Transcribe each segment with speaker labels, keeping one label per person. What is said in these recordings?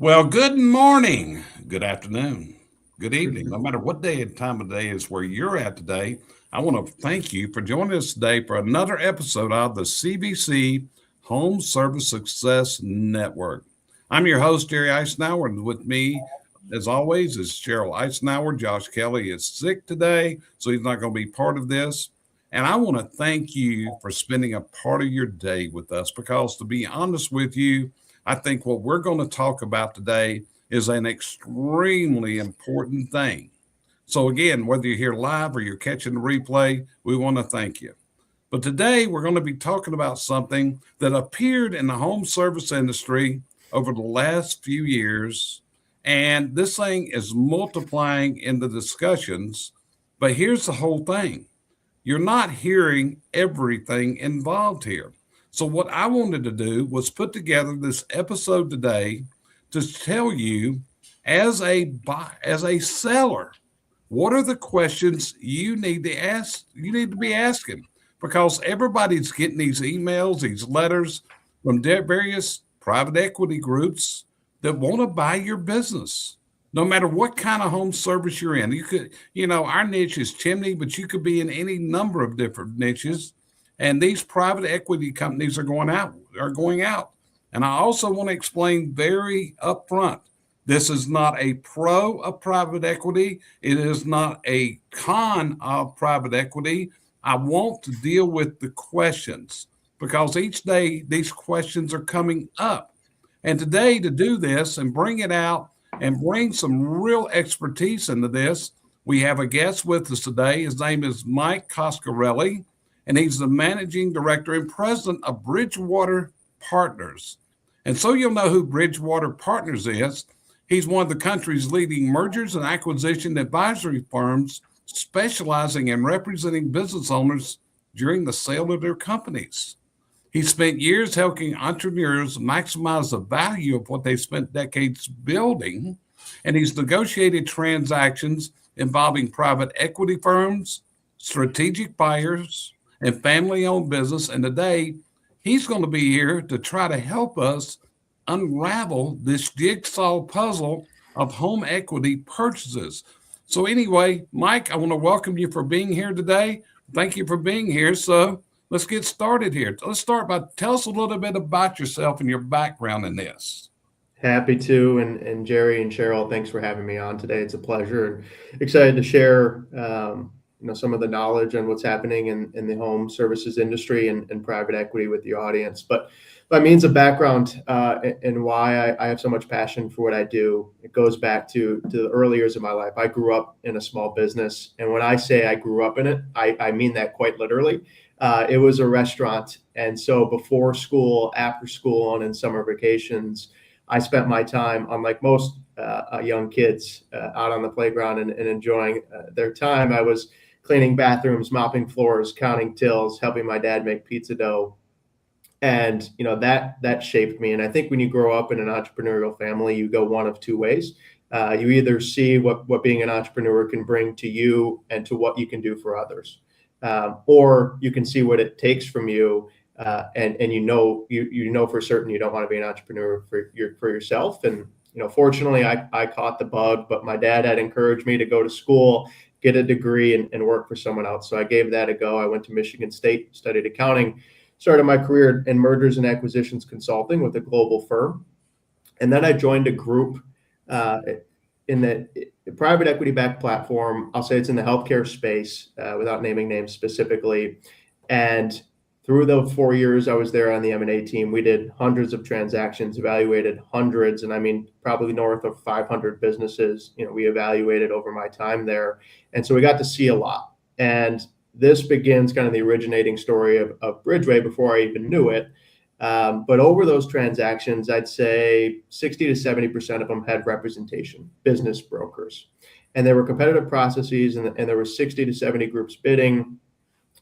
Speaker 1: Well, good morning, good afternoon, good evening. No matter what day and time of day is where you're at today, I want to thank you for joining us today for another episode of the CBC Home Service Success Network. I'm your host, Jerry Isenhour, and with me, as always, is Sheryl Isenhour. Josh Kelley is sick today, so he's not going to be part of this. And I want to thank you for spending a part of your day with us because, to be honest with you, I think what we're going to talk about today is an extremely important thing. So, again, whether you're here live or you're catching the replay, we want to thank you. But today we're going to be talking about something that appeared in the home service industry over the last few years. And this thing is multiplying in the discussions. But here's the whole thing, you're not hearing everything involved here. So, what I wanted to do was put together this episode today to tell you, as a seller, what are the questions you need to ask? You need to be asking because everybody's getting these emails, these letters from various private equity groups that want to buy your business. No matter what kind of home service you're in, our niche is chimney, but you could be in any number of different niches. And these private equity companies are going out. And I also want to explain very upfront, this is not a pro of private equity. It is not a con of private equity. I want to deal with the questions because each day these questions are coming up. And today, to do this and bring it out and bring some real expertise into this, we have a guest with us today. His name is Mike Coscarelli, and he's the managing director and president of Bridgewater Partners. And so you'll know who Bridgewater Partners is. He's one of the country's leading mergers and acquisition advisory firms specializing in representing business owners during the sale of their companies. He spent years helping entrepreneurs maximize the value of what they spent decades building, and he's negotiated transactions involving private equity firms, strategic buyers, and family-owned business. And today, he's going to be here to try to help us unravel this jigsaw puzzle of home equity purchases. So anyway, Mike, I want to welcome you for being here today. Thank you for being here. So let's get started here. Let's start by tell us a little bit about yourself and your background in this.
Speaker 2: Happy to, and Jerry and Sheryl, thanks for having me on today. It's a pleasure and excited to share, some of the knowledge on what's happening in the home services industry and private equity with the audience. But by means of background and why I have so much passion for what I do, it goes back to the early years of my life. I grew up in a small business, and when I say I grew up in it, I mean that quite literally. It was a restaurant, and so before school, after school, and in summer vacations, I spent my time, unlike most young kids, out on the playground and enjoying their time. I was cleaning bathrooms, mopping floors, counting tills, helping my dad make pizza dough. And, that shaped me. And I think when you grow up in an entrepreneurial family, you go one of two ways. You either see what being an entrepreneur can bring to you and to what you can do for others. Or you can see what it takes from you. And you know for certain you don't want to be an entrepreneur for yourself. And fortunately, I caught the bug, but my dad had encouraged me to go to school, get a degree, and work for someone else. So I gave that a go. I went to Michigan State, studied accounting, started my career in mergers and acquisitions consulting with a global firm, and then I joined a group in the private equity-backed platform. I'll say it's in the healthcare space, without naming names specifically, and through the 4 years I was there on the M&A team, we did hundreds of transactions, evaluated hundreds, and I mean probably north of 500 businesses. We evaluated over my time there, and so we got to see a lot. And this begins kind of the originating story of Bridgeway before I even knew it. But over those transactions, I'd say 60 to 70% of them had representation, business brokers, and there were competitive processes, and there were 60 to 70 groups bidding.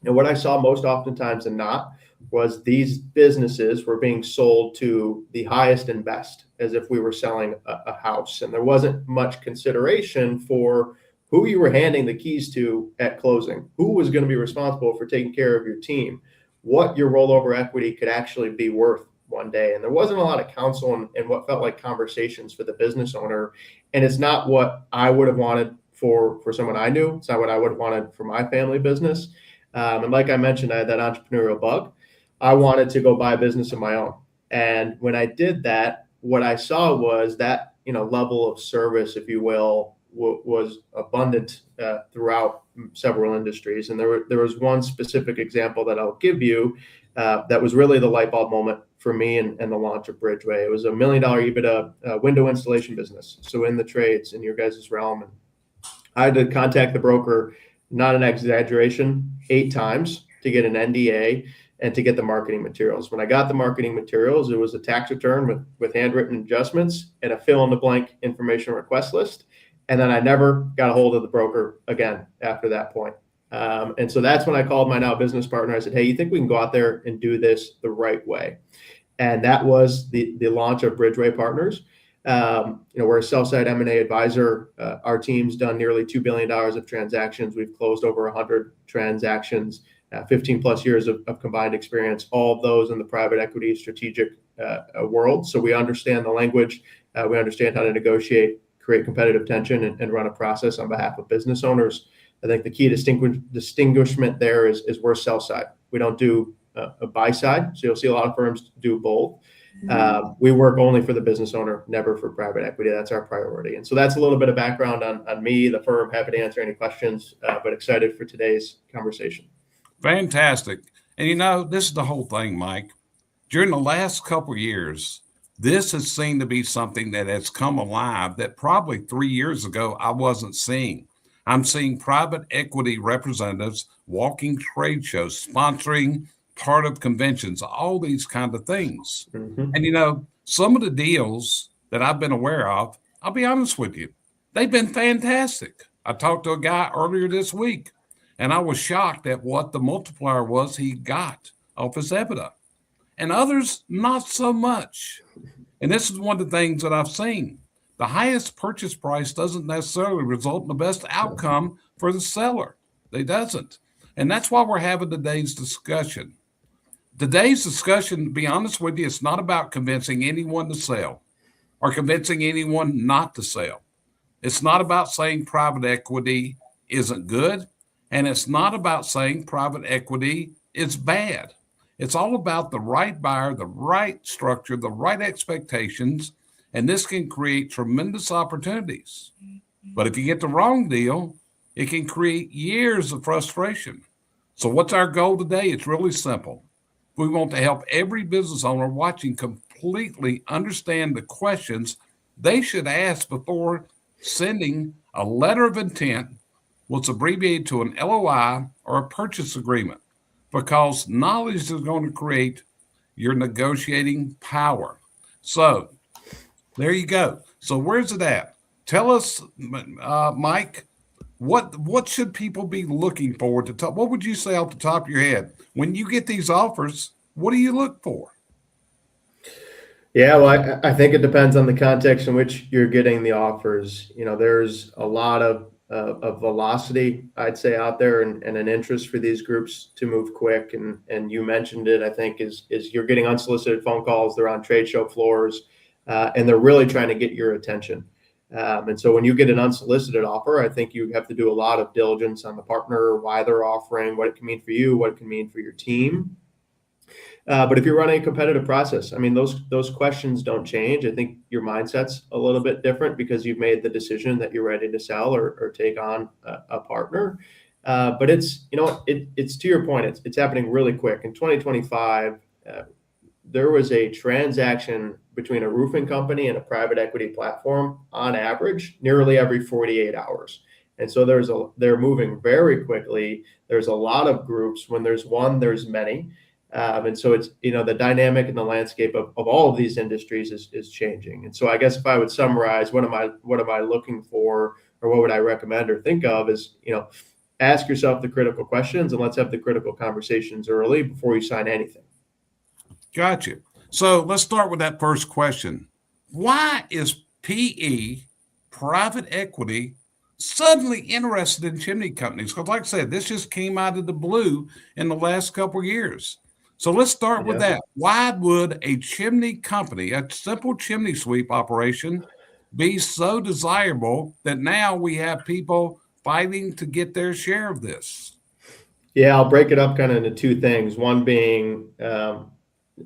Speaker 2: And what I saw most oftentimes than not was these businesses were being sold to the highest and best, as if we were selling a house. And there wasn't much consideration for who you were handing the keys to at closing, who was going to be responsible for taking care of your team, what your rollover equity could actually be worth one day. And there wasn't a lot of counsel and what felt like conversations for the business owner. And it's not what I would have wanted for someone I knew. It's not what I would have wanted for my family business. And like I mentioned, I had that entrepreneurial bug. I wanted to go buy a business of my own. And when I did that, what I saw was that, level of service, if you will, was abundant throughout several industries. And there was one specific example that I'll give you that was really the light bulb moment for me and the launch of Bridgeway. It was $1 million EBITDA window installation business. So in the trades, in your guys' realm. And I had to contact the broker, not an exaggeration, 8 times to get an NDA and to get the marketing materials. When I got the marketing materials, it was a tax return with handwritten adjustments and a fill in the blank information request list. And then I never got a hold of the broker again after that point. And so that's when I called my now business partner. I said, hey, you think we can go out there and do this the right way? And that was the launch of Bridgeway Partners. We're a sell-side M&A advisor. Our team's done nearly $2 billion of transactions. We've closed over 100 transactions, 15 plus years of combined experience, all of those in the private equity strategic world. So we understand the language. We understand how to negotiate, create competitive tension, and run a process on behalf of business owners. I think the key distinguishment there is we're sell side. We don't do a buy side. So you'll see a lot of firms do both. We work only for the business owner, never for private equity. That's our priority. And so that's a little bit of background on me, the firm. Happy to answer any questions, but excited for today's conversation.
Speaker 1: Fantastic. And this is the whole thing, Mike. During the last couple of years, this has seemed to be something that has come alive that probably 3 years ago I wasn't seeing. I'm seeing private equity representatives walking trade shows, sponsoring part of conventions, all these kind of things.
Speaker 2: Mm-hmm.
Speaker 1: And some of the deals that I've been aware of, I'll be honest with you, they've been fantastic. I talked to a guy earlier this week, and I was shocked at what the multiplier was he got off his EBITDA. And others, not so much. And this is one of the things that I've seen. The highest purchase price doesn't necessarily result in the best outcome for the seller. It doesn't. And that's why we're having today's discussion. Today's discussion, to be honest with you, it's not about convincing anyone to sell or convincing anyone not to sell. It's not about saying private equity isn't good, and it's not about saying private equity is bad. It's all about the right buyer, the right structure, the right expectations, and this can create tremendous opportunities. But if you get the wrong deal, it can create years of frustration. So what's our goal today? It's really simple. We want to help every business owner watching completely understand the questions they should ask before sending a letter of intent, what's abbreviated to an LOI or a purchase agreement, because knowledge is going to create your negotiating power. So there you go. So where's it at? Tell us, Mike, what should people be looking for to top? What would you say off the top of your head? When you get these offers, what do you look for?
Speaker 2: Yeah, well, I think it depends on the context in which you're getting the offers. There's a lot of velocity, I'd say, out there and an interest for these groups to move quick. And you mentioned it, I think, is you're getting unsolicited phone calls. They're on trade show floors, and they're really trying to get your attention. And so when you get an unsolicited offer, I think you have to do a lot of diligence on the partner, why they're offering, what it can mean for you, what it can mean for your team. But if you're running a competitive process, I mean, those questions don't change. I think your mindset's a little bit different because you've made the decision that you're ready to sell or take on a partner. But it's to your point, it's happening really quick. In 2025, there was a transaction between a roofing company and a private equity platform on average nearly every 48 hours. And so they're moving very quickly. There's a lot of groups. When there's one, there's many. And so it's, the dynamic and the landscape of all of these industries is changing. And so I guess if I would summarize, what am I looking for, or what would I recommend or think of is, ask yourself the critical questions and let's have the critical conversations early before you sign anything.
Speaker 1: Gotcha. So let's start with that first question. Why is PE, private equity, suddenly interested in chimney companies? Because like I said, this just came out of the blue in the last couple of years. So let's start with
Speaker 2: Yeah.
Speaker 1: that. Why would a chimney company, a simple chimney sweep operation, be so desirable that now we have people fighting to get their share of this?
Speaker 2: Yeah, I'll break it up kind of into two things. One being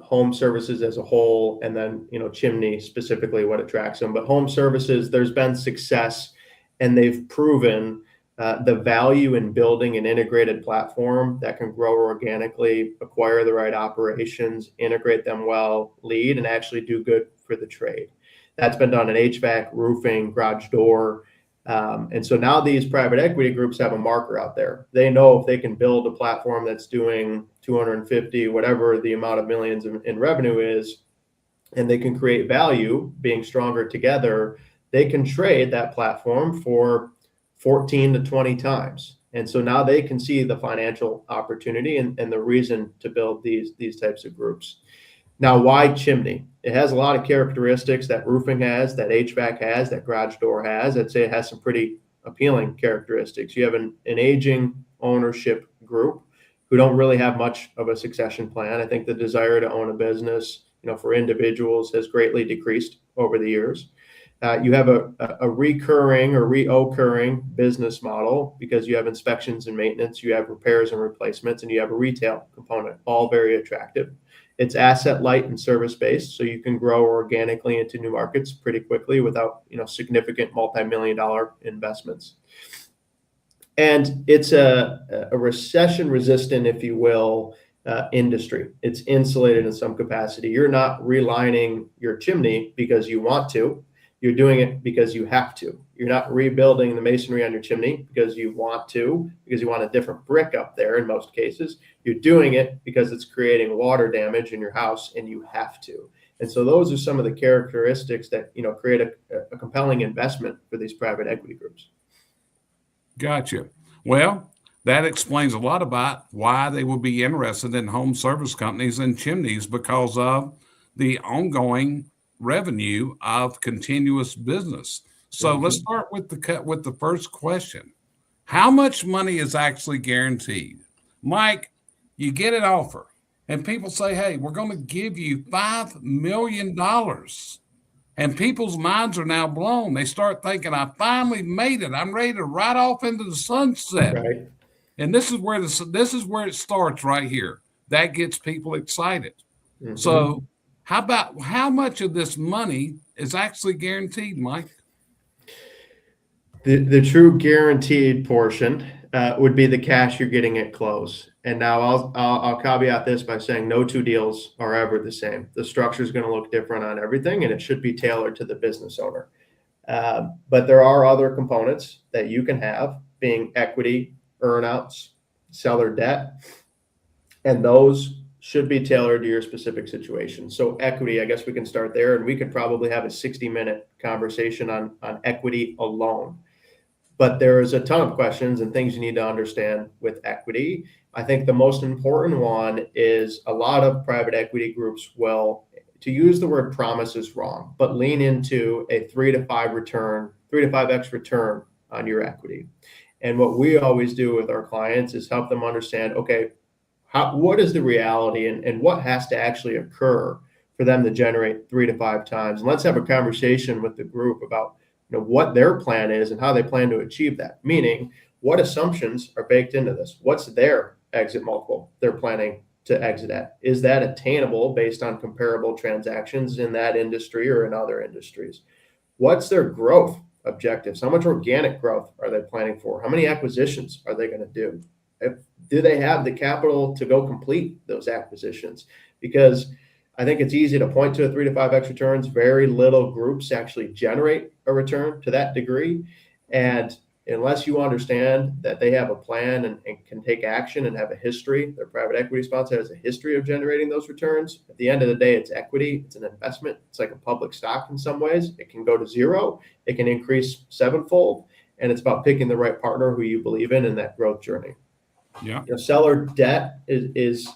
Speaker 2: home services as a whole, and then chimney specifically what attracts them. But home services, there's been success, and they've proven the value in building an integrated platform that can grow organically, acquire the right operations, integrate them well, lead, and actually do good for the trade. That's been done in HVAC, roofing, garage door. And so now these private equity groups have a marker out there. They know if they can build a platform that's doing 250, whatever the amount of millions in revenue is, and they can create value being stronger together, they can trade that platform for 14 to 20 times. And so now they can see the financial opportunity and the reason to build these types of groups. Now, why chimney? It has a lot of characteristics that roofing has, that HVAC has, that garage door has. I'd say it has some pretty appealing characteristics. You have an aging ownership group who don't really have much of a succession plan. I think the desire to own a business, for individuals has greatly decreased over the years. You have a recurring or reoccurring business model because you have inspections and maintenance, you have repairs and replacements, and you have a retail component, all very attractive. It's asset light and service based, so you can grow organically into new markets pretty quickly without significant multi-million-dollar investments. And it's a recession resistant, if you will, industry. It's insulated in some capacity. You're not relining your chimney because you want to. You're doing it because you have to. You're not rebuilding the masonry on your chimney because you want to, because you want a different brick up there in most cases. You're doing it because it's creating water damage in your house and you have to. And so those are some of the characteristics that create a compelling investment for these private equity groups.
Speaker 1: Gotcha. Well, that explains a lot about why they will be interested in home service companies and chimneys because of the ongoing revenue of continuous business. So let's start with the first question. How much money is actually guaranteed? Mike, you get an offer and people say, hey, we're going to give you $5 million. And people's minds are now blown. They start thinking, I finally made it. I'm ready to ride off into the sunset.
Speaker 2: Right.
Speaker 1: And this is where it starts right here. That gets people excited. So how much of this money is actually guaranteed, Mike?
Speaker 2: The true guaranteed portion would be the cash you're getting at close. And now I'll caveat this by saying no two deals are ever the same. The structure is going to look different on everything, and it should be tailored to the business owner. But there are other components that you can have, being equity, earnouts, seller debt, and those should be tailored to your specific situation. So equity, I guess we can start there, and we could probably have a 60-minute conversation on equity alone. But there is a ton of questions and things you need to understand with equity. I think the most important one is a lot of private equity groups will, to use the word promise is wrong, but lean into a 3 to 5x return on your equity. And what we always do with our clients is help them understand, okay, what is the reality and what has to actually occur for them to generate 3 to 5 times. And let's have a conversation with the group about what their plan is and how they plan to achieve that. Meaning, what assumptions are baked into this? What's their exit multiple they're planning to exit at? Is that attainable based on comparable transactions in that industry or in other industries? What's their growth objectives? How much organic growth are they planning for? How many acquisitions are they going to do? Do they have the capital to go complete those acquisitions? Because I think it's easy to point to a 3 to 5x returns. Very little groups actually generate a return to that degree. And unless you understand that they have a plan and can take action and have a history, their private equity sponsor has a history of generating those returns. At the end of the day, it's equity. It's an investment. It's like a public stock in some ways. It can go to zero. It can increase 7-fold. And it's about picking the right partner who you believe in that growth journey.
Speaker 1: Yeah.
Speaker 2: Seller debt is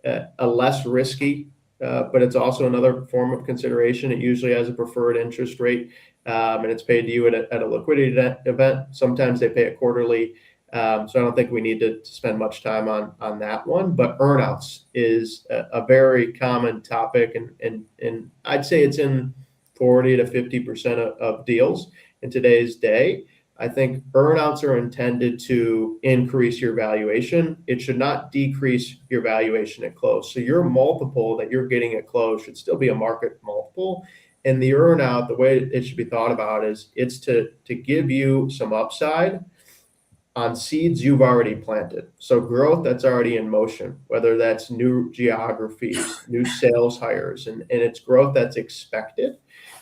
Speaker 2: a less risky, but it's also another form of consideration. It usually has a preferred interest rate, and it's paid to you at a liquidity event. Sometimes they pay it quarterly. So I don't think we need to spend much time on that one. But earnouts is a very common topic, and I'd say it's in 40 to 50% of deals in today's day. I think earnouts are intended to increase your valuation. It should not decrease your valuation at close. So your multiple that you're getting at close should still be a market multiple. And the earnout, the way it should be thought about is it's to give you some upside on seeds you've already planted. So growth that's already in motion, whether that's new geographies, new sales hires, and it's growth that's expected.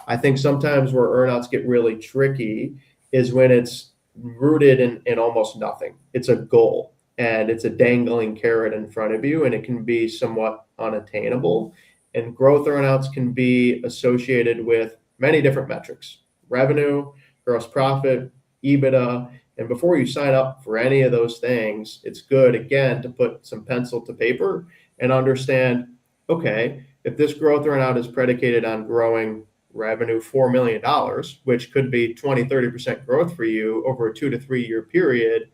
Speaker 2: I think sometimes where earnouts get really tricky is when it's rooted in almost nothing. It's a goal and it's a dangling carrot in front of you, and it can be somewhat unattainable. And growth earnouts can be associated with many different metrics: revenue, gross profit, EBITDA. And before you sign up for any of those things, it's good, again, to put some pencil to paper and understand, okay, if this growth earnout is predicated on growing revenue $4 million, which could be 20, 30% growth for you over a 2 to 3 year period,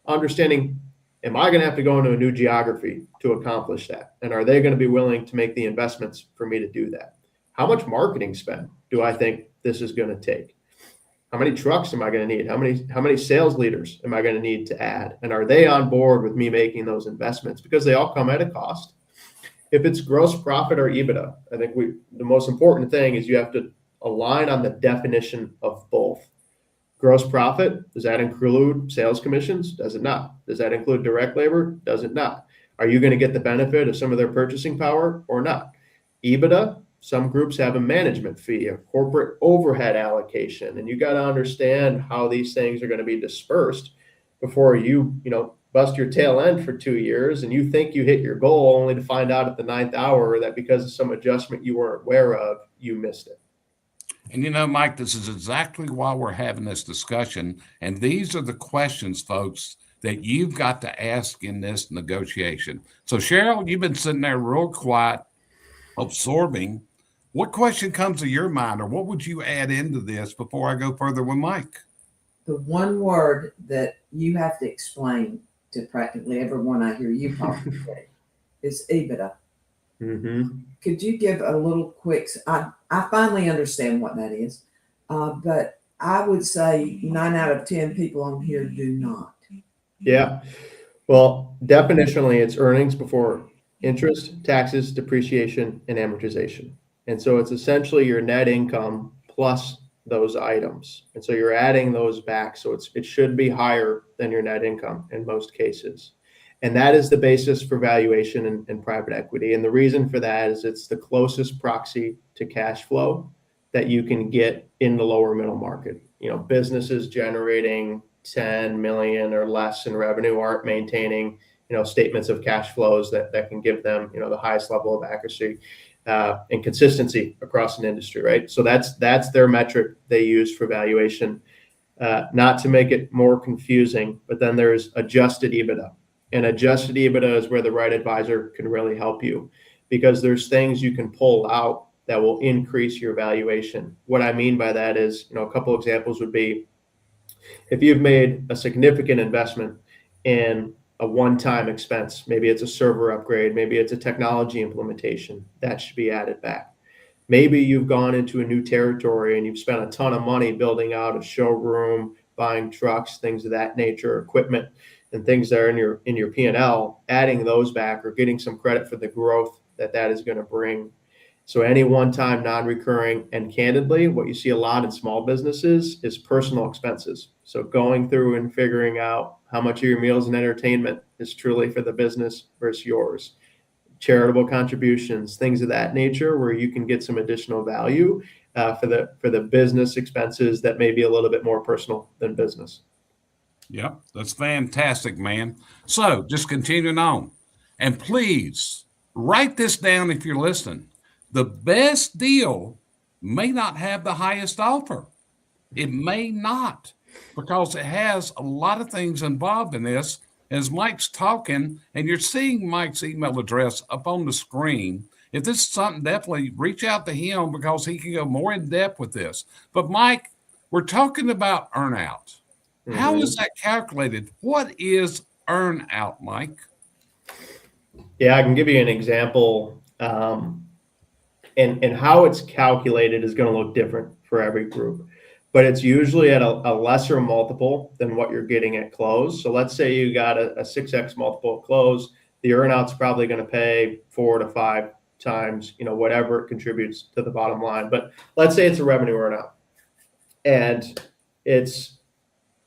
Speaker 2: understanding, am I going to have to go into a new geography to accomplish that? And are they going to be willing to make the investments for me to do that? How much marketing spend do I think this is going to take? How many trucks am I going to need? How many sales leaders am I going to need to add? And are they on board with me making those investments? Because they all come at a cost. If it's gross profit or EBITDA, I think the most important thing is you have to align on the definition of both. Gross profit, does that include sales commissions? Does it not? Does that include direct labor? Does it not? Are you going to get the benefit of some of their purchasing power or not? EBITDA, some groups have a management fee, a corporate overhead allocation, and you got to understand how these things are going to be dispersed before you bust your tail end for 2 years and you think you hit your goal only to find out at the 9th hour that because of some adjustment you weren't aware of, you missed it.
Speaker 1: And Mike, this is exactly why we're having this discussion. And these are the questions, folks, that you've got to ask in this negotiation. So, Sheryl, you've been sitting there real quiet, absorbing. What question comes to your mind, or what would you add into this before I go further with Mike?
Speaker 3: The one word that you have to explain to practically everyone I hear you talk today is EBITDA.
Speaker 2: Mm-hmm.
Speaker 3: Could you give a little quick? I finally understand what that is, but I would say 9 out of 10 people on here do not.
Speaker 2: Yeah. Well, definitionally, it's earnings before interest, taxes, depreciation, and amortization. And so it's essentially your net income plus those items. And so you're adding those back. So it should be higher than your net income in most cases. And that is the basis for valuation in private equity. And the reason for that is it's the closest proxy to cash flow that you can get in the lower middle market. Businesses generating 10 million or less in revenue aren't maintaining, statements of cash flows that can give them, the highest level of accuracy and consistency across an industry, right? So that's their metric they use for valuation. Not to make it more confusing, but then there's adjusted EBITDA. And adjusted EBITDA is where the right advisor can really help you, because there's things you can pull out that will increase your valuation. What I mean by that is, a couple examples would be, if you've made a significant investment in a one-time expense, maybe it's a server upgrade, maybe it's a technology implementation, that should be added back. Maybe you've gone into a new territory and you've spent a ton of money building out a showroom, buying trucks, things of that nature, equipment, and things that are in your P&L, adding those back or getting some credit for the growth that is going to bring. So any one-time non-recurring, and candidly, what you see a lot in small businesses is personal expenses. So going through and figuring out how much of your meals and entertainment is truly for the business versus yours. Charitable contributions, things of that nature, where you can get some additional value for the business expenses that may be a little bit more personal than business.
Speaker 1: Yep, that's fantastic, man. So just continuing on. And please write this down if you're listening. The best deal may not have the highest offer. It may not, because it has a lot of things involved in this. As Mike's talking, and you're seeing Mike's email address up on the screen, if this is something, definitely reach out to him, because he can go more in depth with this. But Mike, we're talking about earnout. How is that calculated? What is earn out, Mike?
Speaker 2: Yeah, I can give you an example. And how it's calculated is going to look different for every group, but it's usually at a lesser multiple than what you're getting at close. So let's say you got a 6x multiple at close, the earnout's probably going to pay 4 to 5 times, whatever it contributes to the bottom line. But let's say it's a revenue earnout, and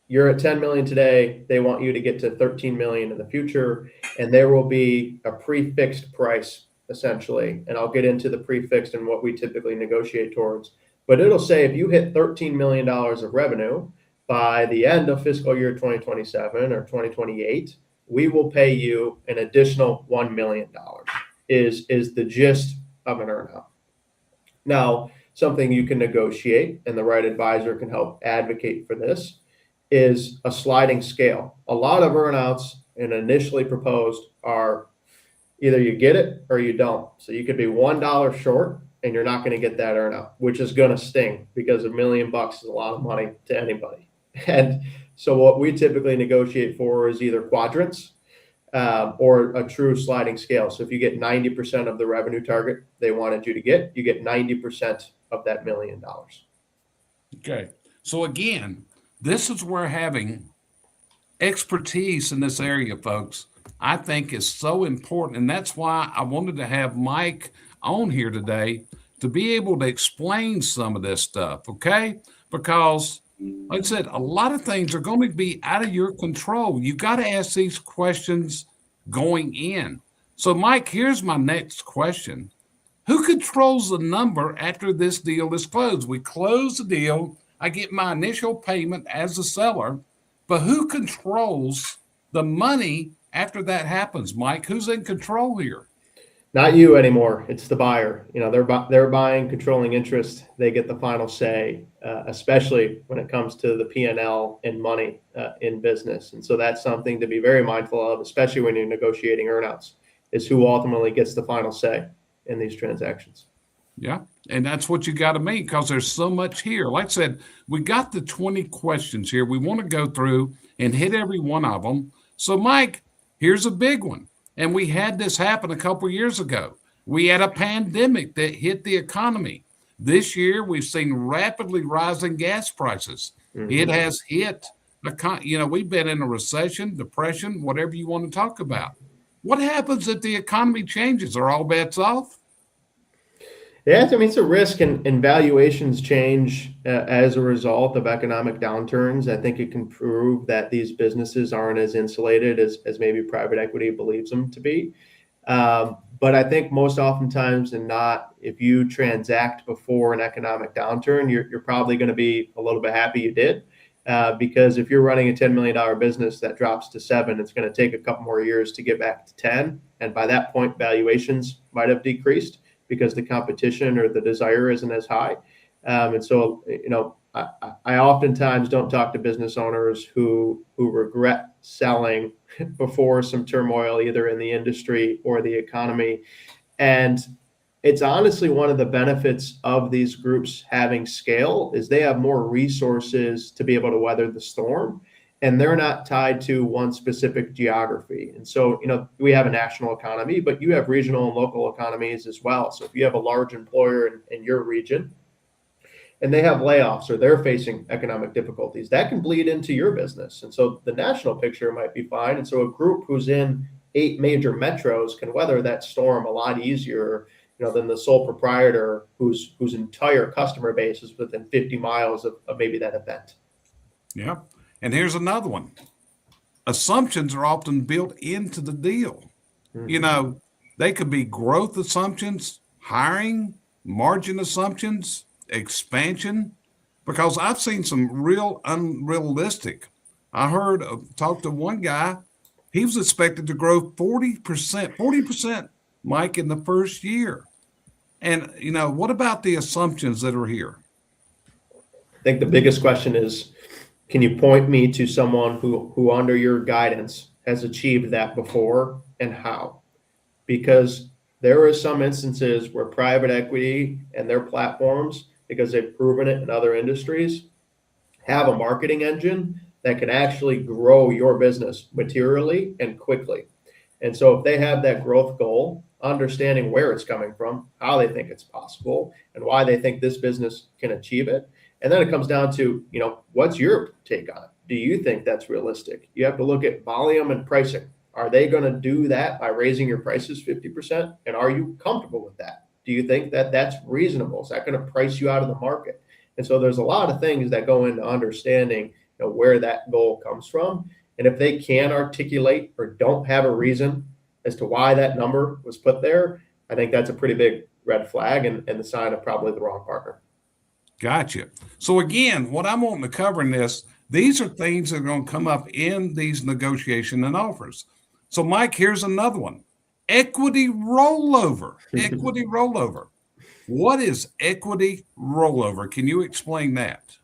Speaker 2: you're at 10 million today. They want you to get to 13 million in the future, and there will be a prefixed price essentially. And I'll get into the prefixed and what we typically negotiate towards. But it'll say if you hit $13 million of revenue by the end of fiscal year 2027 or 2028, we will pay you an additional $1 million is the gist of an earnout. Now, something you can negotiate and the right advisor can help advocate for this is a sliding scale. A lot of earnouts and initially proposed are either you get it or you don't. So you could be $1 short and you're not going to get that earnout, which is going to sting because $1 million is a lot of money to anybody. And so what we typically negotiate for is either quadrants or a true sliding scale. So if you get 90% of the revenue target they wanted you get 90% of that $1 million.
Speaker 1: Okay. So again, this is where having expertise in this area, folks, I think is so important. And that's why I wanted to have Mike on here today to be able to explain some of this stuff, okay? Because, like I said, a lot of things are going to be out of your control. You got to ask these questions going in. So, Mike, here's my next question. Who controls the number after this deal is closed? We close the deal. I get my initial payment as a seller, but who controls the money after that happens, Mike? Who's in control here?
Speaker 2: Not you anymore. It's the buyer. They're buying controlling interest. They get the final say, especially when it comes to the P&L and money in business. And so that's something to be very mindful of, especially when you're negotiating earnouts, is who ultimately gets the final say in these transactions.
Speaker 1: Yeah, and that's what you got to meet because there's so much here. Like I said, we got the 20 questions here. We want to go through and hit every one of them. So, Mike, here's a big one. And we had this happen a couple of years ago. We had a pandemic that hit the economy. This year, we've seen rapidly rising gas prices. Mm-hmm. It has hit, we've been in a recession, depression, whatever you want to talk about. What happens if the economy changes? Are all bets off?
Speaker 2: Yeah, it's a risk, and valuations change as a result of economic downturns. I think it can prove that these businesses aren't as insulated as maybe private equity believes them to be. But I think most oftentimes and not, if you transact before an economic downturn, you're probably going to be a little bit happy you did. Because if you're running a $10 million business that drops to 7, it's going to take a couple more years to get back to 10. And by that point, valuations might have decreased because the competition or the desire isn't as high. And so, I oftentimes don't talk to business owners who regret selling before some turmoil, either in the industry or the economy. And it's honestly one of the benefits of these groups having scale is they have more resources to be able to weather the storm. And they're not tied to one specific geography. And so, we have a national economy, but you have regional and local economies as well. So if you have a large employer in your region and they have layoffs or they're facing economic difficulties, that can bleed into your business. And so the national picture might be fine. And so a group who's in 8 major metros can weather that storm a lot easier, than the sole proprietor whose entire customer base is within 50 miles of maybe that event.
Speaker 1: Yeah. And here's another one. Assumptions are often built into the deal. Mm-hmm. They could be growth assumptions, hiring, margin assumptions, expansion, because I've seen some real unrealistic. I talked to one guy, he was expected to grow 40%, Mike, in the first year. And, what about the assumptions that are here?
Speaker 2: I think the biggest question is, can you point me to someone who under your guidance has achieved that before and how? Because there are some instances where private equity and their platforms, because they've proven it in other industries, have a marketing engine that can actually grow your business materially and quickly. And so if they have that growth goal, understanding where it's coming from, how they think it's possible, and why they think this business can achieve it. And then it comes down to, what's your take on it? Do you think that's realistic? You have to look at volume and pricing. Are they going to do that by raising your prices 50%? And are you comfortable with that? Do you think that that's reasonable? Is that going to price you out of the market? And so there's a lot of things that go into understanding where that goal comes from. And if they can articulate or don't have a reason as to why that number was put there, I think that's a pretty big red flag and the sign of probably the wrong partner.
Speaker 1: Gotcha. So again, what I'm wanting to cover in this, these are things that are going to come up in these negotiation and offers. So Mike, here's another one. Equity rollover. Equity rollover. What is equity rollover? Can you explain that?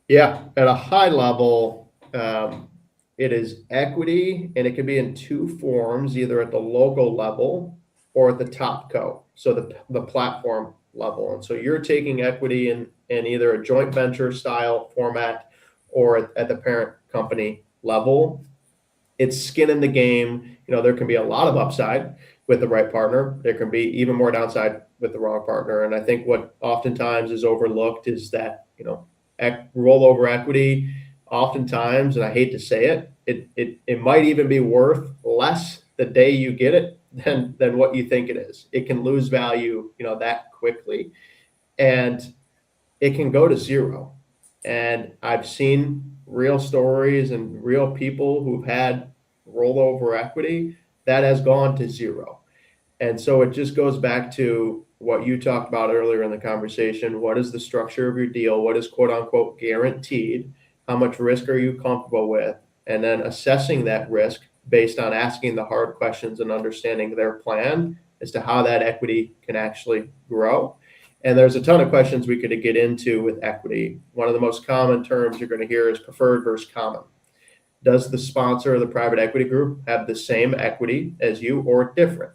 Speaker 2: Yeah, at a high level, it is equity, and it can be in two forms, either at the logo level or at the top co, so the platform level. And so you're taking equity in either a joint venture style format or at the parent company level. It's skin in the game. There can be a lot of upside with the right partner. There can be even more downside with the wrong partner. And I think what oftentimes is overlooked is that, rollover equity, oftentimes, and I hate to say it might even be worth less the day you get it than what you think it is. It can lose value, that quickly, and it can go to zero. And I've seen real stories and real people who've had rollover equity that has gone to zero. And so it just goes back to what you talked about earlier in the conversation. What is the structure of your deal? What is quote unquote guaranteed? How much risk are you comfortable with? And then assessing that risk based on asking the hard questions and understanding their plan as to how that equity can actually grow. And there's a ton of questions we could get into with equity. One of the most common terms you're going to hear is preferred versus common. Does the sponsor of the private equity group have the same equity as you or different?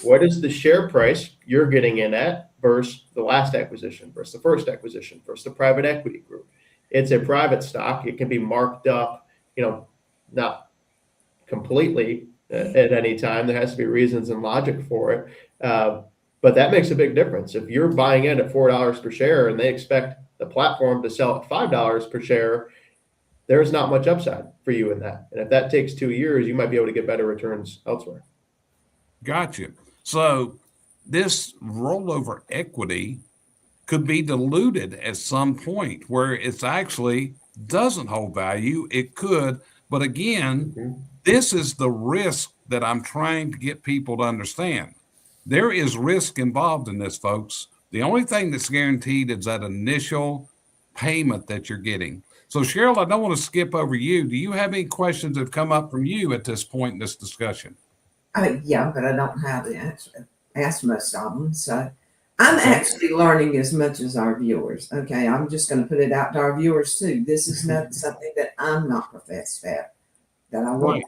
Speaker 2: What is the share price you're getting in at versus the last acquisition, versus the first acquisition, versus the private equity group? It's a private stock. It can be marked up, not completely at any time. There has to be reasons and logic for it. But that makes a big difference. If you're buying in at $4 per share and they expect the platform to sell at $5 per share, there's not much upside for you in that. And if that takes 2 years, you might be able to get better returns elsewhere.
Speaker 1: Gotcha. So this rollover equity could be diluted at some point where it's actually doesn't hold value. It could, but again, this is the risk that I'm trying to get people to understand. There is risk involved in this, folks. The only thing that's guaranteed is that initial payment that you're getting. So Sheryl, I don't want to skip over you. Do you have any questions that have come up from you at this point in this discussion?
Speaker 3: Yeah, but I don't have the answer. Ask most of them. So I'm actually learning as much as our viewers. Okay, I'm just going to put it out to our viewers too. This is not something that I'm not professed at, that I want.
Speaker 1: Right.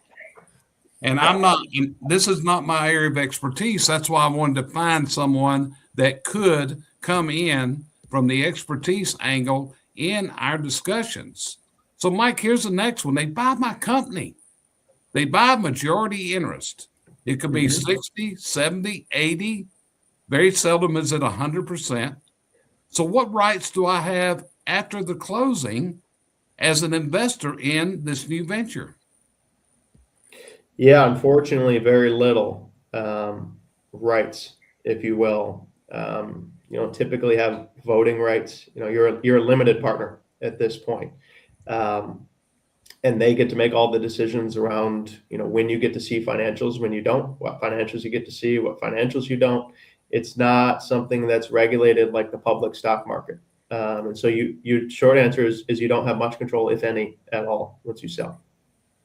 Speaker 1: And I'm not, this is not my area of expertise. That's why I wanted to find someone that could come in from the expertise angle in our discussions. So Mike, here's the next one. They buy my company. They buy majority interest. It could be 60, 70, 80. Very seldom is it 100%. So what rights do I have after the closing as an investor in this new venture?
Speaker 2: Yeah, unfortunately, very little rights, if you will. Typically have voting rights. You're a limited partner at this point. And they get to make all the decisions around, when you get to see financials, when you don't, what financials you get to see, what financials you don't. It's not something that's regulated like the public stock market. And so your short answer is you don't have much control, if any, at all, once you sell.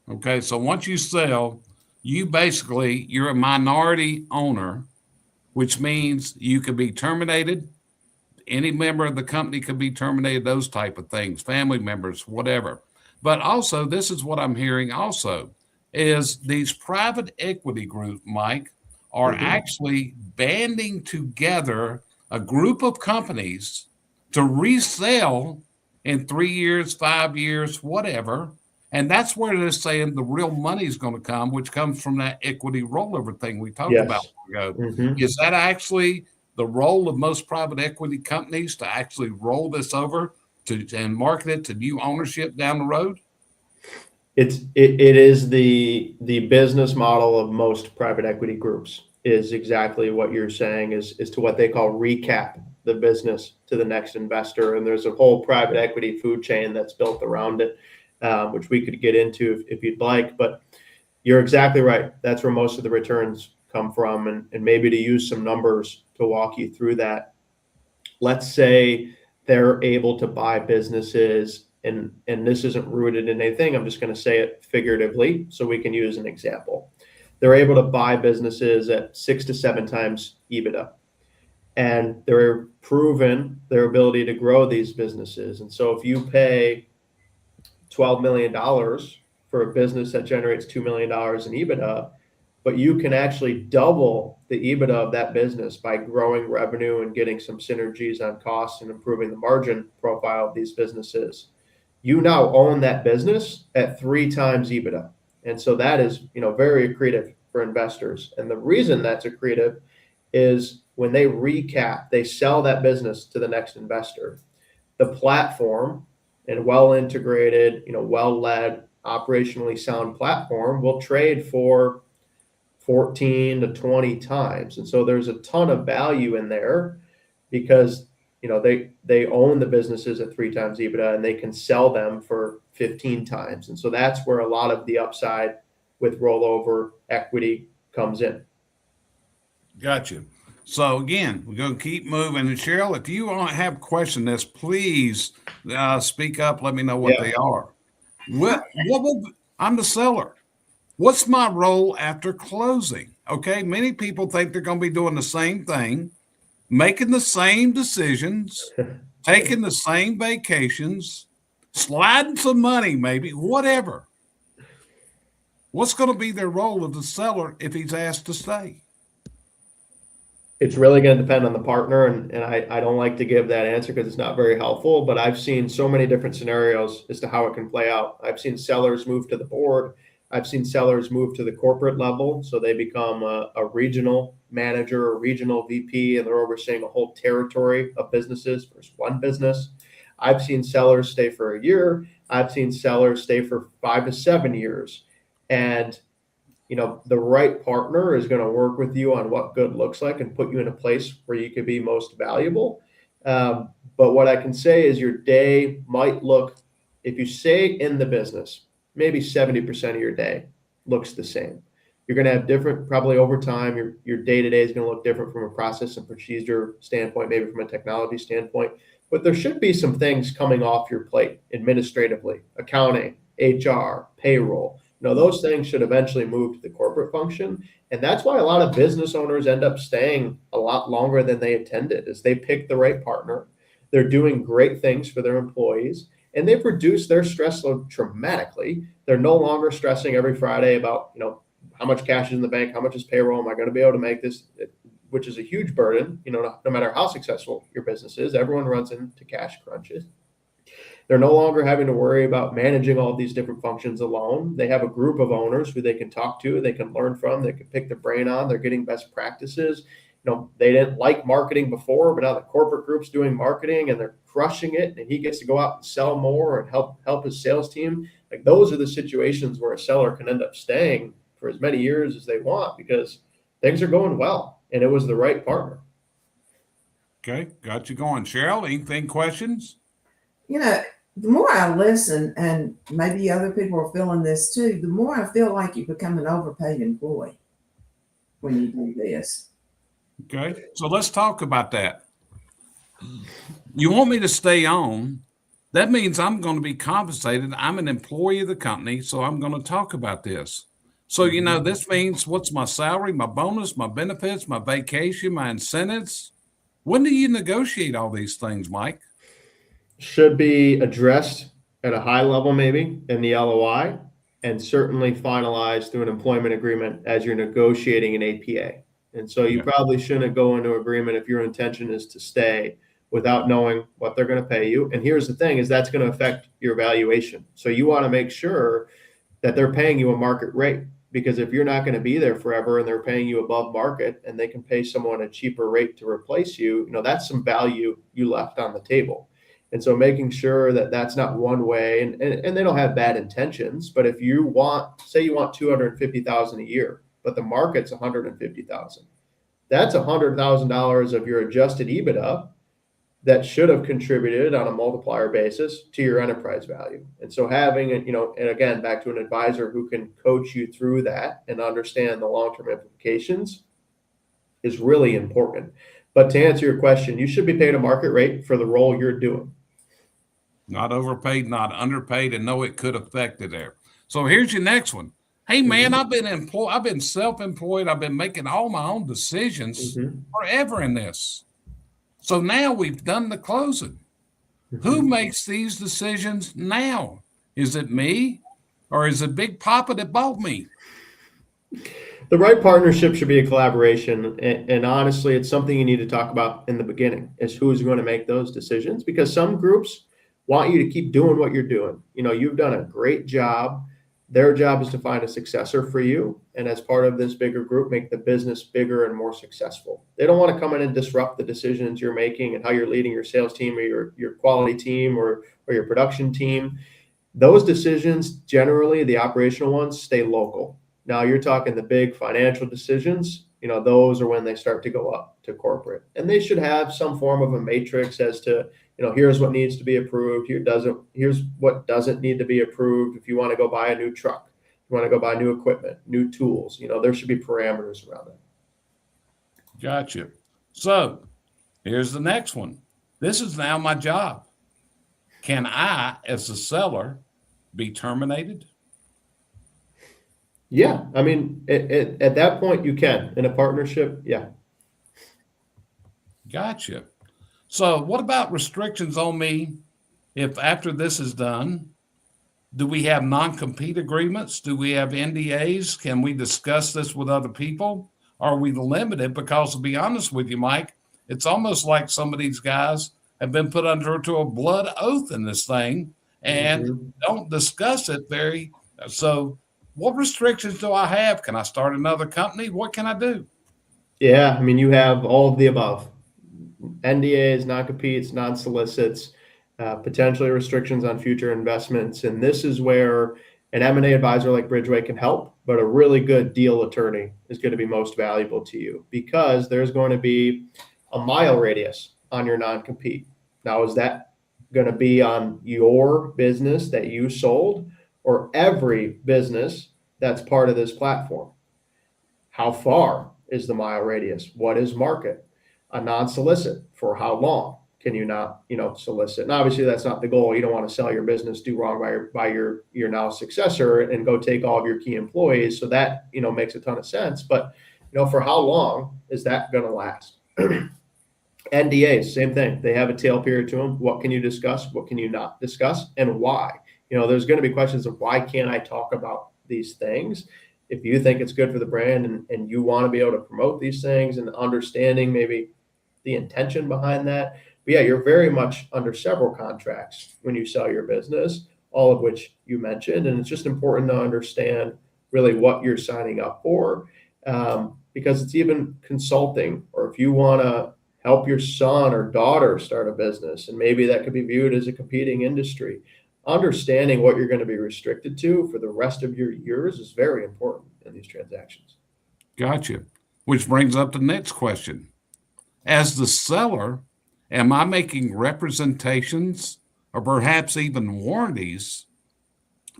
Speaker 1: Okay, so once you sell, you're a minority owner, which means you could be terminated. Any member of the company could be terminated, those type of things, family members, whatever. But also, this is what I'm hearing also, is these private equity groups, Mike, are actually banding together a group of companies to resell in 3 years, 5 years, whatever. And that's where they're saying the real money is going to come, which comes from that equity rollover thing we talked about
Speaker 2: Yes.
Speaker 1: ago.
Speaker 2: Mhm.
Speaker 1: Is that actually the role of most private equity companies to actually roll this over and market it to new ownership down the road?
Speaker 2: It is the business model of most private equity groups is exactly what you're saying is to what they call recap the business to the next investor. And there's a whole private equity food chain that's built around it, which we could get into if you'd like. But you're exactly right. That's where most of the returns come from. And maybe to use some numbers to walk you through that. Let's say they're able to buy businesses, and this isn't rooted in anything. I'm just going to say it figuratively so we can use an example. They're able to buy businesses at 6 to 7 times EBITDA, and they're proven their ability to grow these businesses. And so if you pay $12 million for a business that generates $2 million in EBITDA, but you can actually double the EBITDA of that business by growing revenue and getting some synergies on costs and improving the margin profile of these businesses. You now own that business at 3 times EBITDA. And so that is, very accretive for investors. And the reason that's accretive is when they recap, they sell that business to the next investor. The platform and well integrated, well led, operationally sound platform will trade for 14 to 20 times. And so there's a ton of value in there because they own the businesses at 3 times EBITDA and they can sell them for 15 times. And so that's where a lot of the upside with rollover equity comes in.
Speaker 1: Gotcha. So again, we're going to keep moving. And Sheryl, if you have questions, please speak up. Let me know what they are. I'm the seller. What's my role after closing? Okay. Many people think they're going to be doing the same thing, making the same decisions, taking the same vacations, sliding some money, maybe, whatever. What's going to be their role of the seller if he's asked to stay?
Speaker 2: It's really going to depend on the partner. And I don't like to give that answer because it's not very helpful, but I've seen so many different scenarios as to how it can play out. I've seen sellers move to the board. I've seen sellers move to the corporate level. So they become a regional manager or regional VP, and they're overseeing a whole territory of businesses versus one business. I've seen sellers stay for a year. I've seen sellers stay for 5 to 7 years. And the right partner is going to work with you on what good looks like and put you in a place where you can be most valuable. But what I can say is your day might look, if you stay in the business, maybe 70% of your day looks the same. You're going to have different, probably over time, your day-to-day is going to look different from a process and procedure standpoint, maybe from a technology standpoint. But there should be some things coming off your plate administratively, accounting, HR, payroll. Those things should eventually move to the corporate function. And that's why a lot of business owners end up staying a lot longer than they intended, is they pick the right partner. They're doing great things for their employees, and they've reduced their stress load dramatically. They're no longer stressing every Friday about, how much cash is in the bank, how much is payroll, am I going to be able to make this, which is a huge burden. No matter how successful your business is, everyone runs into cash crunches. They're no longer having to worry about managing all these different functions alone. They have a group of owners who they can talk to, they can learn from, they can pick their brain on. They're getting best practices. They didn't like marketing before, but now the corporate group's doing marketing and they're crushing it. And he gets to go out and sell more and help his sales team. Like, those are the situations where a seller can end up staying for as many years as they want because things are going well and it was the right partner.
Speaker 1: Okay, got you going. Sheryl, anything, questions?
Speaker 3: The more I listen, and maybe other people are feeling this too, the more I feel like you become an overpaid employee when you do this.
Speaker 1: Okay, so let's talk about that. You want me to stay on? That means I'm going to be compensated. I'm an employee of the company, so I'm going to talk about this. So, this means what's my salary, my bonus, my benefits, my vacation, my incentives? When do you negotiate all these things, Mike?
Speaker 2: Should be addressed at a high level, maybe in the LOI, and certainly finalized through an employment agreement as you're negotiating an APA. And so you probably shouldn't go into agreement if your intention is to stay without knowing what they're going to pay you. And here's the thing is that's going to affect your valuation. So you want to make sure that they're paying you a market rate, because if you're not going to be there forever and they're paying you above market and they can pay someone a cheaper rate to replace you, that's some value you left on the table. And so making sure that that's not one way, and they don't have bad intentions, but if you want, say you want 250,000 a year, but the market's 150,000, that's $100,000 of your adjusted EBITDA that should have contributed on a multiplier basis to your enterprise value. And so having it, and again, back to an advisor who can coach you through that and understand the long-term implications is really important. But to answer your question, you should be paid a market rate for the role you're doing.
Speaker 1: Not overpaid, not underpaid, and no, it could affect it there. So here's your next one. Hey man, I've been self-employed. I've been making all my own decisions forever in this. So now we've done the closing. Who makes these decisions now? Is it me, or is it Big Papa that bought me?
Speaker 2: The right partnership should be a collaboration. And honestly, it's something you need to talk about in the beginning, is who's going to make those decisions, because some groups want you to keep doing what you're doing. You've done a great job. Their job is to find a successor for you. And as part of this bigger group, make the business bigger and more successful. They don't want to come in and disrupt the decisions you're making and how you're leading your sales team or your quality team or your production team. Those decisions, generally, the operational ones, stay local. Now you're talking the big financial decisions, those are when they start to go up to corporate. And they should have some form of a matrix as to, here's what needs to be approved. Here's what doesn't need to be approved. If you want to go buy a new truck, you want to go buy new equipment, new tools, there should be parameters around that.
Speaker 1: Gotcha. So here's the next one. This is now my job. Can I, as a seller, be terminated?
Speaker 2: Yeah. I mean, at that point you can. In a partnership, yeah.
Speaker 1: Gotcha. So what about restrictions on me if after this is done? Do we have non-compete agreements? Do we have NDAs? Can we discuss this with other people? Are we limited? Because to be honest with you, Mike, it's almost like some of these guys have been put under to a blood oath in this thing and don't discuss it very. So what restrictions do I have? Can I start another company? What can I do?
Speaker 2: Yeah, I mean, you have all of the above. NDAs, non-competes, non-solicits, potentially restrictions on future investments. And this is where an M&A advisor like Bridgeway can help, but a really good deal attorney is going to be most valuable to you, because there's going to be a mile radius on your non-compete. Now, is that going to be on your business that you sold, or every business that's part of this platform? How far is the mile radius? What is market? A non-solicit, for how long can you not, solicit? And obviously that's not the goal. You don't want to sell your business, do wrong by your now successor and go take all of your key employees. So that, makes a ton of sense. But, for how long is that going to last? NDAs, same thing. They have a tail period to them. What can you discuss? What can you not discuss? And why? There's going to be questions of why can't I talk about these things? If you think it's good for the brand and you want to be able to promote these things, and understanding maybe the intention behind that. But yeah, you're very much under several contracts when you sell your business, all of which you mentioned. And it's just important to understand really what you're signing up for, because it's even consulting, or if you want to help your son or daughter start a business, and maybe that could be viewed as a competing industry. Understanding what you're going to be restricted to for the rest of your years is very important in these transactions.
Speaker 1: Gotcha. Which brings up the next question. As the seller, am I making representations or perhaps even warranties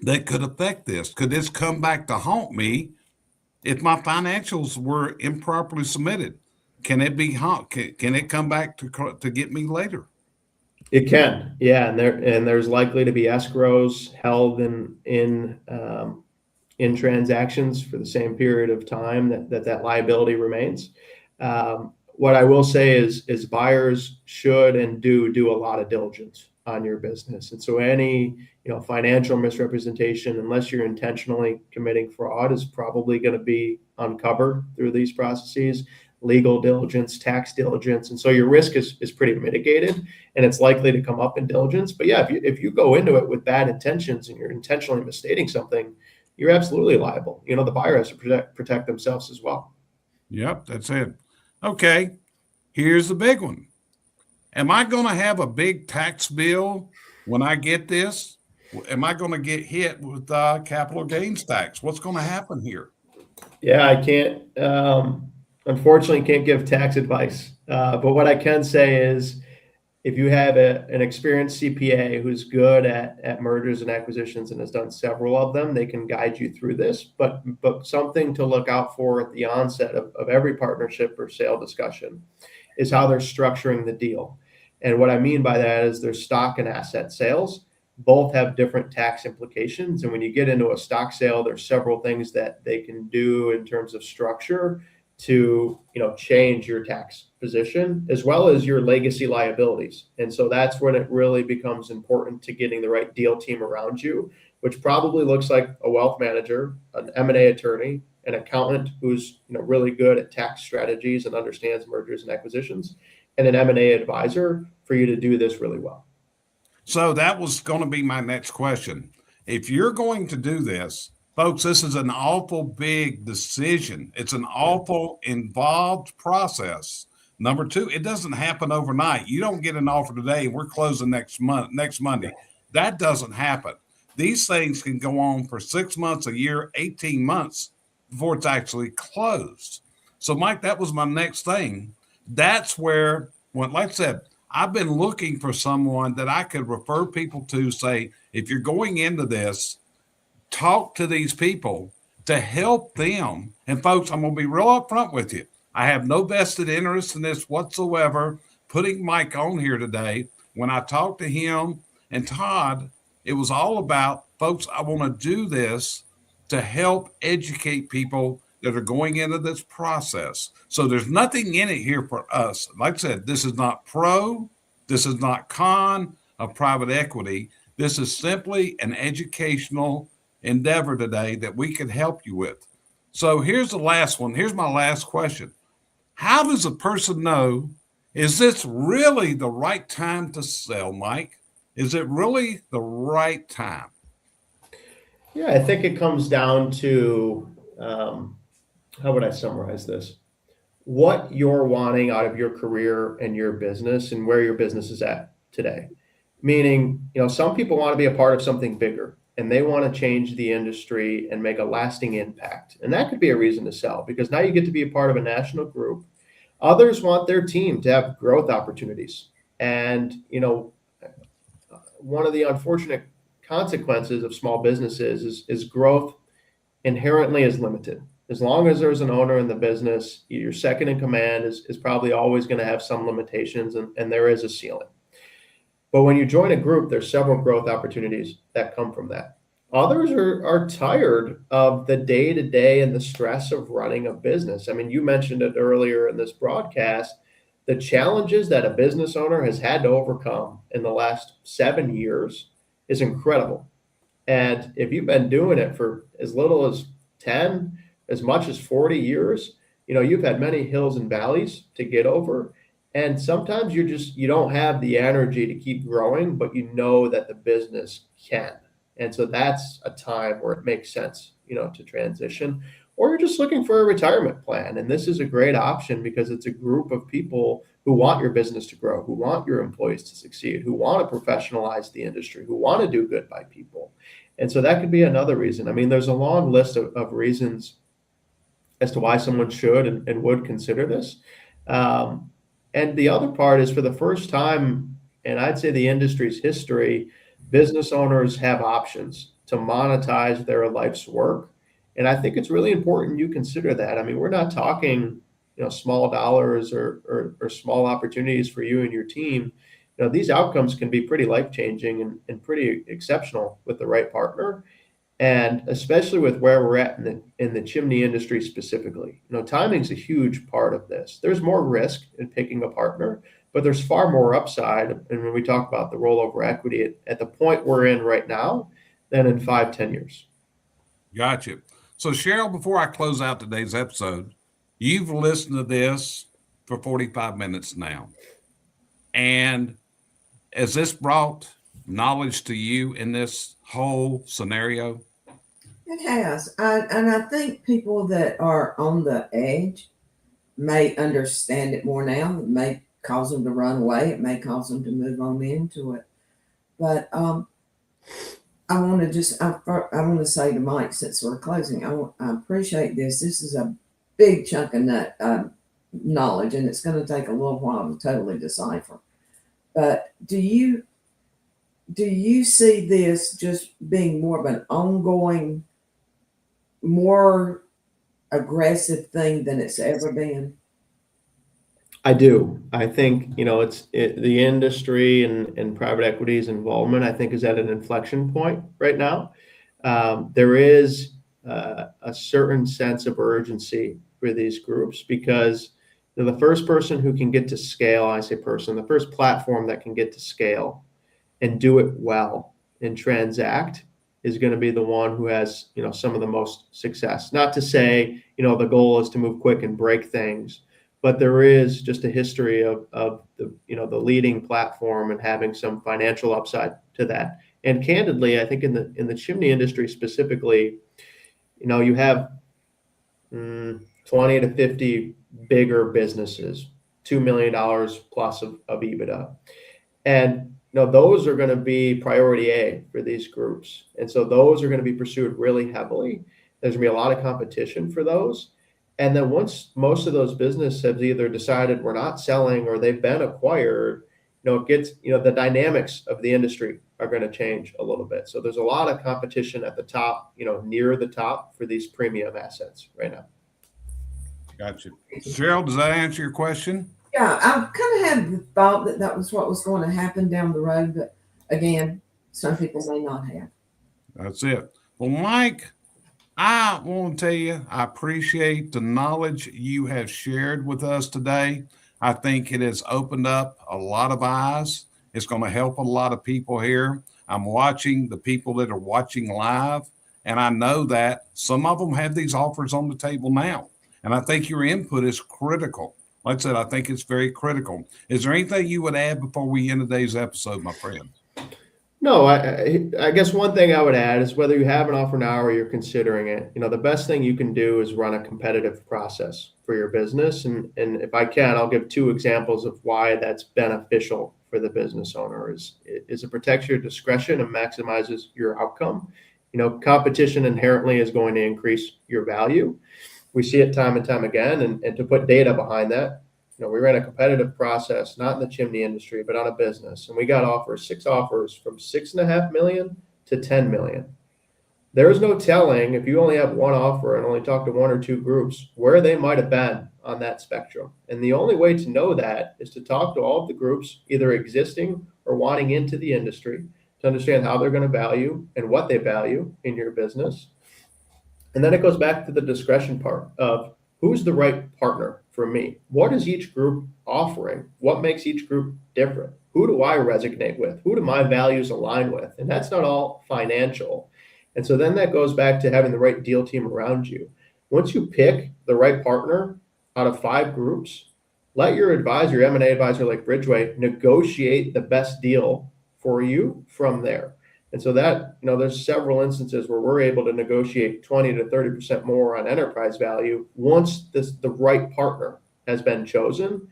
Speaker 1: that could affect this? Could this come back to haunt me if my financials were improperly submitted? Can it be can it come back to get me later?
Speaker 2: It can, yeah, and there's likely to be escrows held in transactions for the same period of time that liability remains. What I will say is buyers should and do a lot of diligence on your business, and so any financial misrepresentation, unless you're intentionally committing fraud, is probably going to be uncovered through these processes. legal diligence, tax diligence. And so your risk is pretty mitigated, and it's likely to come up in diligence. But yeah, if you go into it with bad intentions and you're intentionally misstating something, you're absolutely liable. The buyer has to protect themselves as well.
Speaker 1: Yep, that's it. Okay, here's the big one. Am I going to have a big tax bill when I get this? Am I going to get hit with capital gains tax? What's going to happen here?
Speaker 2: Yeah, I can't, unfortunately, can't give tax advice. But what I can say is if you have an experienced CPA who's good at mergers and acquisitions and has done several of them, they can guide you through this. But something to look out for at the onset of every partnership or sale discussion is how they're structuring the deal. And what I mean by that is their stock and asset sales both have different tax implications. And when you get into a stock sale, there's several things that they can do in terms of structure to change your tax position as well as your legacy liabilities. And so that's when it really becomes important to getting the right deal team around you, which probably looks like a wealth manager, an M&A attorney, an accountant who's really good at tax strategies and understands mergers and acquisitions, and an M&A advisor for you to do this really well.
Speaker 1: So that was going to be my next question. If you're going to do this, folks, this is an awful big decision. It's an awful involved process. Number two, it doesn't happen overnight. You don't get an offer today and we're closing next Monday. That doesn't happen. These things can go on for 6 months, a year, 18 months before it's actually closed. So, Mike, that was my next thing. That's where, like I said, I've been looking for someone that I could refer people to, say, if you're going into this, talk to these people to help them. And folks, I'm going to be real upfront with you. I have no vested interest in this whatsoever. Putting Mike on here today, when I talked to him and Todd, it was all about, folks, I want to do this to help educate people that are going into this process. So there's nothing in it here for us. Like I said, this is not pro, this is not con of private equity. This is simply an educational endeavor today that we can help you with. So here's the last one. Here's my last question. How does a person know, is this really the right time to sell, Mike? Is it really the right time?
Speaker 2: Yeah, I think it comes down to, how would I summarize this? What you're wanting out of your career and your business and where your business is at today. Meaning, some people want to be a part of something bigger and they want to change the industry and make a lasting impact. And that could be a reason to sell because now you get to be a part of a national group. Others want their team to have growth opportunities. And, one of the unfortunate consequences of small businesses is growth inherently is limited. As long as there's an owner in the business, your second in command is probably always going to have some limitations and there is a ceiling. But when you join a group, there's several growth opportunities that come from that. Others are tired of the day-to-day and the stress of running a business. I mean, you mentioned it earlier in this broadcast, the challenges that a business owner has had to overcome in the last 7 years is incredible. And if you've been doing it for as little as 10, as much as 40 years, you've had many hills and valleys to get over. And sometimes you don't have the energy to keep growing, but you know that the business can. And so that's a time where it makes sense, to transition, or you're just looking for a retirement plan. And this is a great option because it's a group of people who want your business to grow, who want your employees to succeed, who want to professionalize the industry, who want to do good by people. And so that could be another reason. I mean, there's a long list of reasons as to why someone should and would consider this. And the other part is for the first time, and I'd say the industry's history, business owners have options to monetize their life's work. And I think it's really important you consider that. I mean, we're not talking, small dollars or small opportunities for you and your team. These outcomes can be pretty life-changing and pretty exceptional with the right partner. And especially with where we're at in the chimney industry specifically, timing's a huge part of this. There's more risk in picking a partner, but there's far more upside. And when we talk about the rollover equity at the point we're in right now, than in 5-10 years.
Speaker 1: Gotcha. So Sheryl, before I close out today's episode, You've listened to this for 45 minutes now. And has this brought knowledge to you in this whole scenario?
Speaker 3: It has. And I think people that are on the edge may understand it more now. It may cause them to run away. It may cause them to move on into it. But I want to I want to say to Mike, since we're closing, I appreciate this. This is a big chunk of knowledge, and it's going to take a little while to totally decipher. But do you see this just being more of an ongoing, more aggressive thing than it's ever been?
Speaker 2: I do. I think, the industry and private equity's involvement, I think, is at an inflection point right now. There is a certain sense of urgency for these groups because the first person who can get to scale, I say person, the first platform that can get to scale and do it well and transact is going to be the one who has, some of the most success. Not to say, the goal is to move quick and break things, but there is just a history of the, the leading platform and having some financial upside to that. And candidly, I think in the chimney industry specifically, you have 20 to 50 bigger businesses, $2 million plus of EBITDA. And those are going to be priority A for these groups. And so those are going to be pursued really heavily. There's going to be a lot of competition for those. And then once most of those businesses have either decided we're not selling or they've been acquired, it gets, the dynamics of the industry are going to change a little bit. So there's a lot of competition at the top, near the top for these premium assets right now.
Speaker 1: Gotcha. Sheryl, does that answer your question?
Speaker 3: Yeah, I kind of had the thought that was what was going to happen down the road, but again, some people may not have.
Speaker 1: That's it. Well, Mike, I want to tell you, I appreciate the knowledge you have shared with us today. I think it has opened up a lot of eyes. It's going to help a lot of people here. I'm watching the people that are watching live, and I know that some of them have these offers on the table now. And I think your input is critical. Like I said, I think it's very critical. Is there anything you would add before we end today's episode, my friend?
Speaker 2: No, I guess one thing I would add is whether you have an offer now or you're considering it, the best thing you can do is run a competitive process for your business. And if I can, I'll give 2 examples of why that's beneficial for the business owner. It protects your discretion and maximizes your outcome. Competition inherently is going to increase your value. We see it time and time again. And to put data behind that, we ran a competitive process, not in the chimney industry, but on a business. And we got 6 offers from $6.5 million to $10 million. There's no telling if you only have one offer and only talk to 1 or 2 groups where they might have been on that spectrum. And the only way to know that is to talk to all of the groups, either existing or wanting into the industry, to understand how they're going to value and what they value in your business. And then it goes back to the discretion part of who's the right partner for me? What is each group offering? What makes each group different? Who do I resonate with? Who do my values align with? And that's not all financial. And so then that goes back to having the right deal team around you. Once you pick the right partner out of 5 groups, let your advisor, your M&A advisor like Bridgeway, negotiate the best deal for you from there. And so that, there's several instances where we're able to negotiate 20 to 30% more on enterprise value once the right partner has been chosen.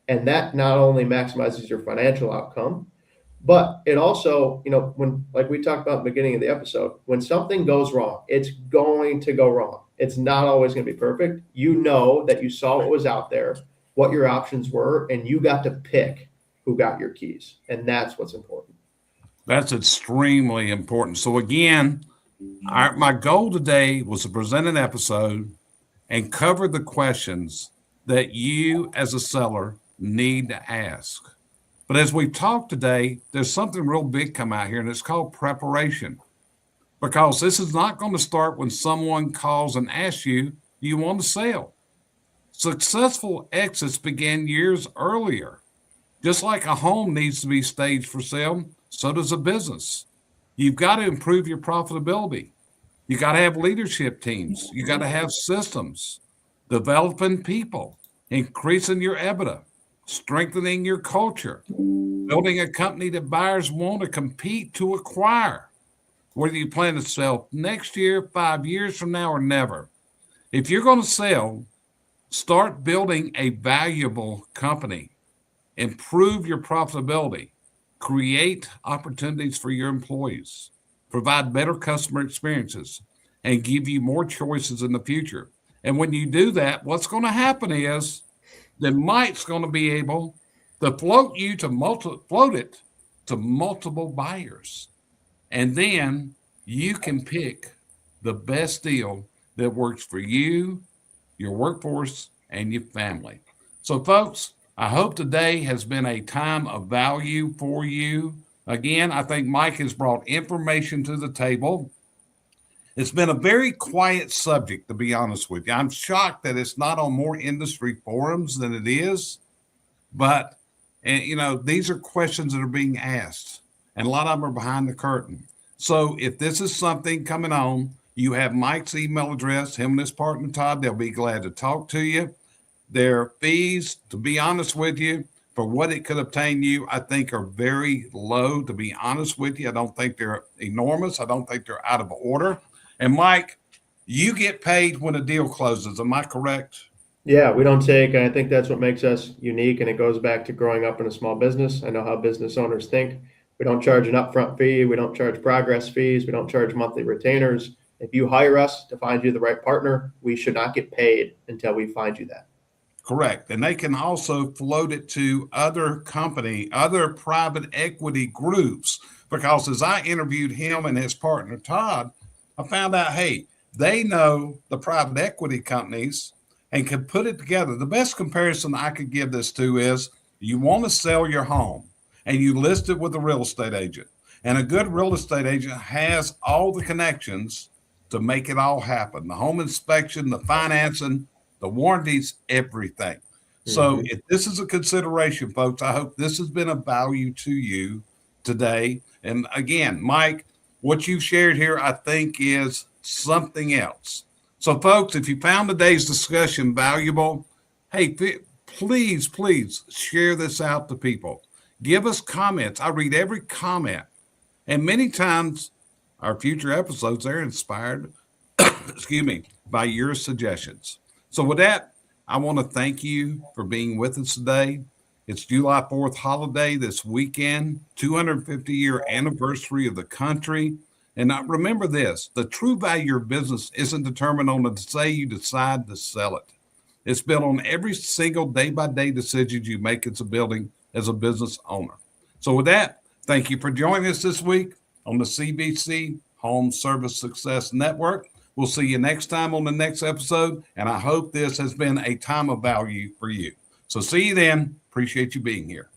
Speaker 2: And that not only maximizes your financial outcome, but it also, when, like we talked about at the beginning of the episode, when something goes wrong, it's going to go wrong. It's not always going to be perfect. That you saw what was out there, what your options were, and you got to pick who got your keys. And that's what's important.
Speaker 1: That's extremely important. So again, my goal today was to present an episode and cover the questions that you as a seller need to ask. But as we talk today, there's something real big come out here, and it's called preparation. Because this is not going to start when someone calls and asks you, do you want to sell? Successful exits began years earlier. Just like a home needs to be staged for sale, so does a business. You've got to improve your profitability. You got to have leadership teams. You got to have systems. developing people, increasing your EBITDA, strengthening your culture, building a company that buyers want to compete to acquire. Whether you plan to sell next year, 5 years from now, or never. If you're going to sell, start building a valuable company, improve your profitability, create opportunities for your employees, provide better customer experiences, and give you more choices in the future. And when you do that, what's going to happen is that Mike's going to be able to float it to multiple buyers. And then you can pick the best deal that works for you, your workforce, and your family. So, folks, I hope today has been a time of value for you. Again, I think Mike has brought information to the table. It's been a very quiet subject, to be honest with you. I'm shocked that it's not on more industry forums than it is. But, these are questions that are being asked, and a lot of them are behind the curtain. So if this is something coming on, you have Mike's email address, him and his partner, Todd. They'll be glad to talk to you. Their fees, to be honest with you, for what it could obtain you, I think are very low, to be honest with you. I don't think they're enormous. I don't think they're out of order. And Mike, you get paid when a deal closes. Am I correct?
Speaker 2: Yeah, we don't take, and I think that's what makes us unique. And it goes back to growing up in a small business. I know how business owners think. We don't charge an upfront fee. We don't charge progress fees. We don't charge monthly retainers. If you hire us to find you the right partner, we should not get paid until we find you that.
Speaker 1: Correct. And they can also float it to other private equity groups, because as I interviewed him and his partner, Todd, I found out, hey, they know the private equity companies and can put it together. The best comparison I could give this to is you want to sell your home and you list it with a real estate agent. And a good real estate agent has all the connections to make it all happen. The home inspection, the financing, the warranties, everything. So if this is a consideration, folks, I hope this has been of value to you today. And again, Mike, what you've shared here, I think is something else. So folks, if you found today's discussion valuable, hey, please share this out to people. Give us comments. I read every comment. And many times our future episodes are inspired, by your suggestions. So with that, I want to thank you for being with us today. It's July 4th holiday this weekend, 250-year anniversary of the country. And now remember this, the true value of business isn't determined on the day you decide to sell it. It's built on every single day-by-day decision you make as a business owner. So with that, thank you for joining us this week on the CBC Home Service Success Network. We'll see you next time on the next episode, and I hope this has been a time of value for you. So see you then. Appreciate you being here.